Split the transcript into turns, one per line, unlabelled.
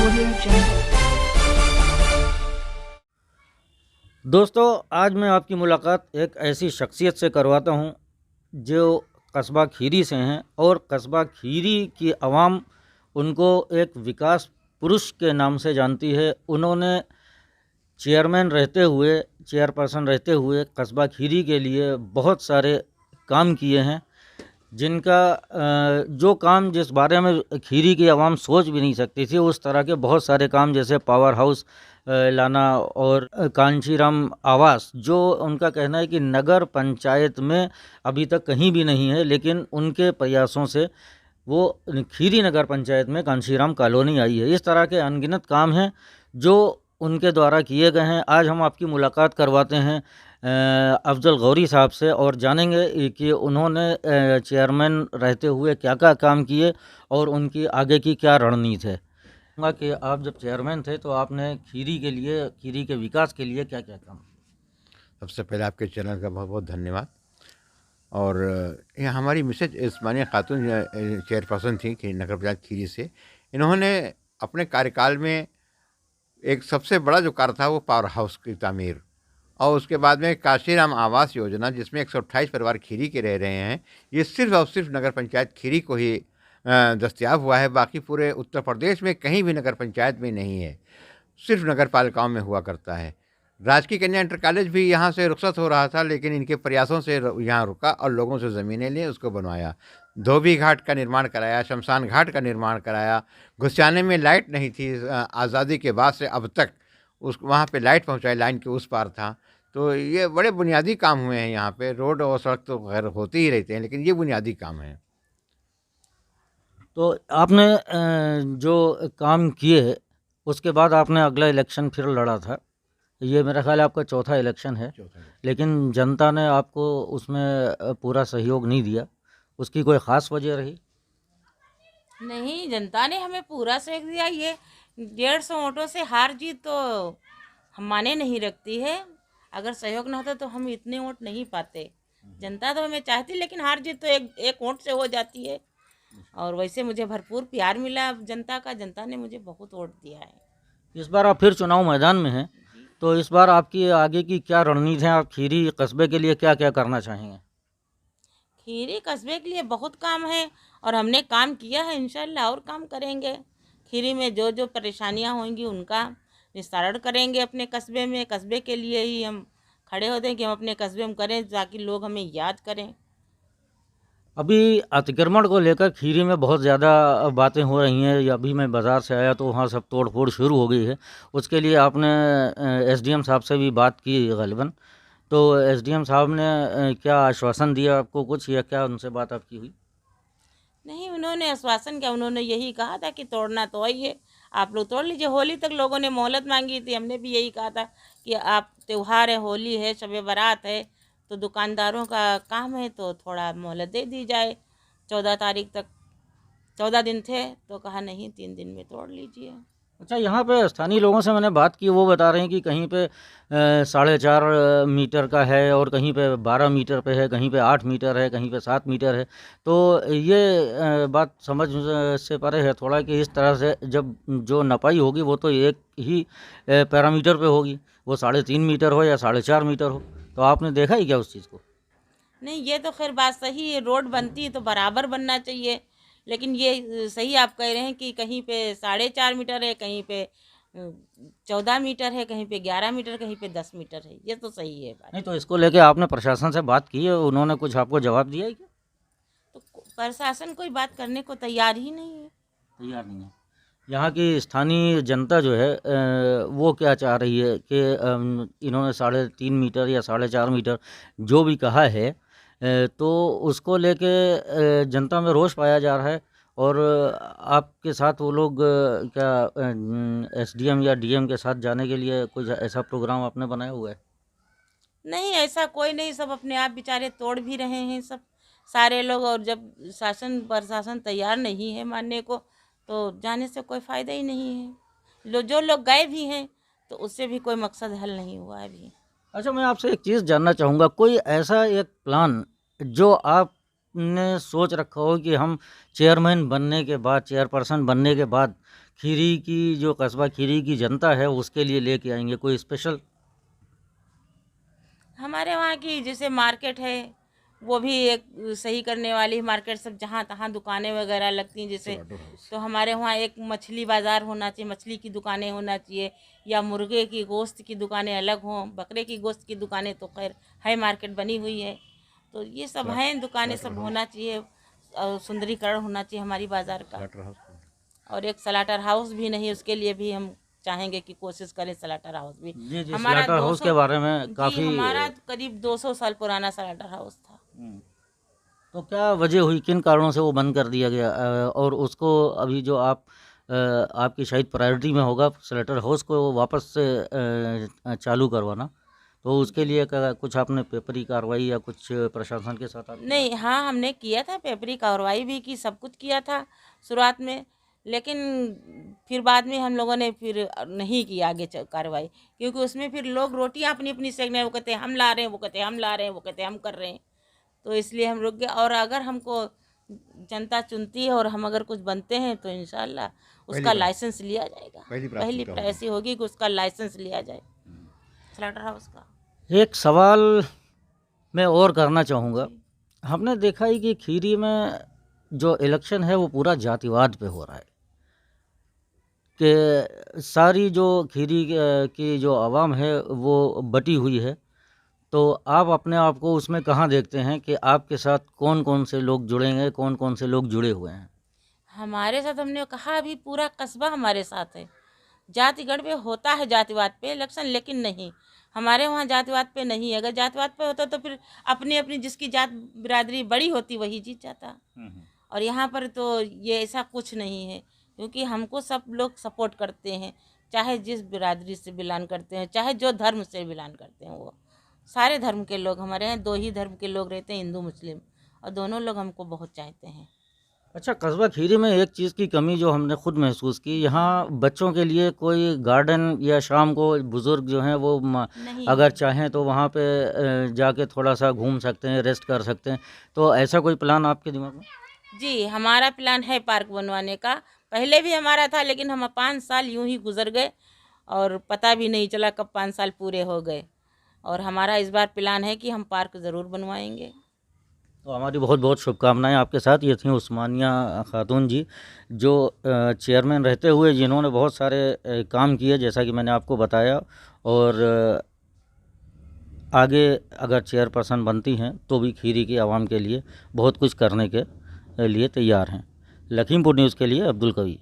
Audio Jungle.
दोस्तों, आज मैं आपकी मुलाकात एक ऐसी शख्सियत से करवाता हूं जो कस्बा खीरी से हैं और कस्बा खीरी की आवाम उनको एक विकास पुरुष के नाम से जानती है। उन्होंने चेयरपर्सन रहते हुए कस्बा खीरी के लिए बहुत सारे काम किए हैं, जिनका जो काम जिस बारे में खीरी की आवाम सोच भी नहीं सकती थी, उस तरह के बहुत सारे काम, जैसे पावर हाउस लाना और कांशीराम आवास, जो उनका कहना है कि नगर पंचायत में अभी तक कहीं भी नहीं है, लेकिन उनके प्रयासों से वो खीरी नगर पंचायत में कांशीराम कॉलोनी आई है। इस तरह के अनगिनत काम हैं जो उनके द्वारा किए गए हैं। आज हम आपकी मुलाकात करवाते हैं अफजल गौरी साहब से और जानेंगे कि उन्होंने चेयरमैन रहते हुए क्या क्या काम किए और उनकी आगे की क्या रणनीति है। कि आप जब चेयरमैन थे तो आपने खीरी के विकास के लिए क्या क्या काम?
सबसे पहले आपके चैनल का बहुत बहुत धन्यवाद। और ये हमारी मिसेज इस्मानिया खातून चेयरपर्सन थी कि नगर पंचायत खीरी से। इन्होंने अपने कार्यकाल में एक सबसे बड़ा जो कार्य था वो पावर हाउस की तामीर, और उसके बाद में काशीराम आवास योजना, जिसमें 128 परिवार खीरी के रह रहे हैं। ये सिर्फ और सिर्फ नगर पंचायत खीरी को ही दस्तयाब हुआ है। बाकी पूरे उत्तर प्रदेश में कहीं भी नगर पंचायत में नहीं है, सिर्फ नगर पालिकाओं में हुआ करता है। राजकीय कन्या इंटर कॉलेज भी यहाँ से रुखसत हो रहा था, लेकिन इनके प्रयासों से यहाँ रुका और लोगों से ज़मीनें लिए उसको बनवाया। धोबी घाट का निर्माण कराया, शमशान घाट का निर्माण कराया। घुसियाने में लाइट नहीं थी, आज़ादी के बाद से अब तक उस वहाँ पे लाइट पहुँचाई, लाइन के उस पार था। तो ये बड़े बुनियादी काम हुए हैं यहाँ पे। रोड और सड़क तो खैर होते ही रहते हैं, लेकिन ये बुनियादी काम है।
तो आपने जो काम किए उसके बाद आपने अगला इलेक्शन फिर लड़ा था। ये मेरा ख्याल है आपका चौथा इलेक्शन है, लेकिन जनता ने आपको उसमें पूरा सहयोग नहीं दिया। उसकी कोई ख़ास वजह रही?
नहीं, जनता ने हमें पूरा सहयोग दिया। ये 150 वोटों से हार जीत तो हम माने नहीं रखती है। अगर सहयोग ना होता तो हम इतने वोट नहीं पाते। जनता तो हमें चाहती, लेकिन हार जीत तो एक वोट से हो जाती है। और वैसे मुझे भरपूर प्यार मिला जनता का। जनता ने मुझे बहुत वोट दिया है।
इस बार आप फिर चुनाव मैदान में हैं, तो इस बार आपकी आगे की क्या रणनीति है? आप खीरी कस्बे के लिए क्या क्या करना चाहेंगे?
खीरी कस्बे के लिए बहुत काम है और हमने काम किया है। इंशाल्लाह और काम करेंगे। खीरी में जो जो परेशानियां होंगी उनका निस्तारण करेंगे अपने कस्बे में। कस्बे के लिए ही हम खड़े होते हैं कि हम अपने कस्बे में करें, ताकि लोग हमें याद करें।
अभी अतिक्रमण को लेकर खीरी में बहुत ज़्यादा बातें हो रही हैं। अभी मैं बाज़ार से आया तो वहाँ सब तोड़ फोड़ शुरू हो गई है। उसके लिए आपने एसडीएम साहब से भी बात की ग़ालिबन, तो एसडीएम साहब ने क्या आश्वासन दिया आपको कुछ, या क्या उनसे बात आपकी हुई?
नहीं, उन्होंने आश्वासन क्या, उन्होंने यही कहा था कि तोड़ना तो आइए, आप लोग तोड़ लीजिए। होली तक लोगों ने मोहलत मांगी थी। हमने भी यही कहा था कि आप त्यौहार है, होली है, शब बारात है, तो दुकानदारों का काम है तो थोड़ा मोहलत दे दी जाए। 14 तारीख तक 14 दिन थे, तो कहा नहीं 3 दिन में तोड़ लीजिए।
अच्छा, यहाँ पे स्थानीय लोगों से मैंने बात की, वो बता रहे हैं कि कहीं पे 4.5 मीटर का है और कहीं पे 12 मीटर पे है, कहीं पे 8 मीटर है, कहीं पे 7 मीटर है। तो ये बात समझ से परे है थोड़ा कि इस तरह से जब जो नपाई होगी वो तो एक ही पैरामीटर पे होगी, वो 3.5 मीटर हो या 4.5 मीटर हो। तो आपने देखा ही क्या उस चीज़ को?
नहीं, ये तो खैर बात सही है। रोड बनती है तो बराबर बनना चाहिए, लेकिन ये सही आप कह रहे हैं कि कहीं पे 4.5 मीटर है, कहीं पे 14 मीटर है, कहीं पे 11 मीटर, कहीं पे 10 मीटर है। ये तो सही है बात।
नहीं, तो इसको लेके आपने प्रशासन से बात की है? उन्होंने कुछ आपको जवाब दिया है क्या?
तो प्रशासन कोई बात करने को तैयार ही नहीं है।
तैयार नहीं है। यहाँ की स्थानीय जनता जो है वो क्या चाह रही है कि इन्होंने 3.5 मीटर या 4.5 मीटर जो भी कहा है, तो उसको लेके जनता में रोष पाया जा रहा है। और आपके साथ वो लोग क्या एसडीएम या डीएम के साथ जाने के लिए कुछ ऐसा प्रोग्राम आपने बनाया हुआ है?
नहीं, ऐसा कोई नहीं। सब अपने आप बेचारे तोड़ भी रहे हैं सब सारे लोग। और जब प्रशासन तैयार नहीं है मानने को, तो जाने से कोई फ़ायदा ही नहीं है। जो लोग गए भी हैं तो उससे भी कोई मकसद हल नहीं हुआ है अभी।
अच्छा, मैं आपसे एक चीज़ जानना चाहूँगा, कोई ऐसा एक प्लान जो आप आपने सोच रखा हो कि हम चेयरमैन बनने के बाद, चेयरपर्सन बनने के बाद खीरी की जो कस्बा खीरी की जनता है उसके लिए लेके आएंगे कोई स्पेशल?
हमारे वहाँ की जैसे मार्केट है वो भी एक सही करने वाली मार्केट, सब जहाँ तहाँ दुकानें वगैरह लगती हैं जैसे, तो हमारे वहाँ एक मछली बाज़ार होना चाहिए, मछली की दुकानें होना चाहिए, या मुर्गे की गोश्त की दुकानें अलग हों, बकरे की गोश्त की दुकानें तो खैर है, मार्केट बनी हुई है, तो ये सब हैं दुकानें, सब होना चाहिए और सुंदरीकरण होना चाहिए हमारी बाज़ार का। और एक सलाटर हाउस भी नहीं, उसके लिए भी हम चाहेंगे कि कोशिश करें सलाटर हाउस भी।
जी जी,
हमारा
स्लाटर हाउस
200
के बारे में
जी,
काफ़ी।
हमारा करीब 200 साल पुराना सलाटर हाउस था।
तो क्या वजह हुई, किन कारणों से वो बंद कर दिया गया? और उसको अभी जो आपकी शायद प्रायोरिटी में होगा स्लेटर हाउस को वापस से चालू करवाना, तो उसके लिए क्या कुछ आपने पेपरी कार्रवाई या कुछ प्रशासन के साथ आप?
नहीं, हाँ हमने किया था, पेपरी कार्रवाई भी की, सब कुछ किया था शुरुआत में, लेकिन फिर बाद में हम लोगों ने फिर नहीं की आगे कार्रवाई, क्योंकि उसमें फिर लोग रोटियां अपनी अपनी सेकने, वो कहते हैं हम ला रहे हैं, वो कहते हैं हम ला रहे हैं, वो कहते हैं हम कर रहे हैं, तो इसलिए हम रुक गए। और अगर हमको जनता चुनती है और हम अगर कुछ बनते हैं तो इंशाल्लाह उसका लाइसेंस लिया जाएगा। पहली ऐसी होगी कि उसका लाइसेंस लिया जाए स्लाटर हाउस का।
एक सवाल मैं और करना चाहूँगा। हमने देखा है कि खीरी में जो इलेक्शन है वो पूरा जातिवाद पे हो रहा है, कि सारी जो खीरी की जो आवाम है वो बटी हुई है, तो आप अपने आप को उसमें कहाँ देखते हैं कि आपके साथ कौन कौन से लोग जुड़ेंगे, कौन कौन से लोग जुड़े हुए हैं?
हमारे साथ, हमने कहा अभी पूरा कस्बा हमारे साथ है। जातिगढ़ पे होता है जातिवाद पे इलेक्शन, लेकिन नहीं, हमारे वहाँ जातिवाद पे नहीं है। अगर जातिवाद पे होता तो फिर अपनी अपनी जिसकी जात बिरादरी बड़ी होती वही जीत जाता, और यहाँ पर तो ये ऐसा कुछ नहीं है, क्योंकि हमको सब लोग सपोर्ट करते हैं, चाहे जिस बिरादरी से बिलोंग करते हैं, चाहे जो धर्म से बिलोंग करते हैं, वो सारे धर्म के लोग हमारे यहाँ, 2 ही धर्म के लोग रहते हैं, हिंदू मुस्लिम, और दोनों लोग हमको बहुत चाहते हैं।
अच्छा, कस्बा खीरी में एक चीज़ की कमी जो हमने खुद महसूस की, यहाँ बच्चों के लिए कोई गार्डन या शाम को बुज़ुर्ग जो हैं वो
नहीं,
अगर चाहें तो वहाँ पे जाके थोड़ा सा घूम सकते हैं, रेस्ट कर सकते हैं, तो ऐसा कोई प्लान आपके दिमाग में?
जी हमारा प्लान है पार्क बनवाने का, पहले भी हमारा था, लेकिन हम 5 साल यूं ही गुजर गए और पता भी नहीं चला कब 5 साल पूरे हो गए, और हमारा इस बार प्लान है कि हम पार्क ज़रूर बनवाएंगे।
तो हमारी बहुत बहुत शुभकामनाएं आपके साथ। ये थी उस्मानिया खातून जी, जो चेयरमैन रहते हुए जिन्होंने बहुत सारे काम किए, जैसा कि मैंने आपको बताया, और आगे अगर चेयरपर्सन बनती हैं तो भी खीरी की आवाम के लिए बहुत कुछ करने के लिए तैयार हैं। लखीमपुर न्यूज़ के लिए अब्दुल कवी।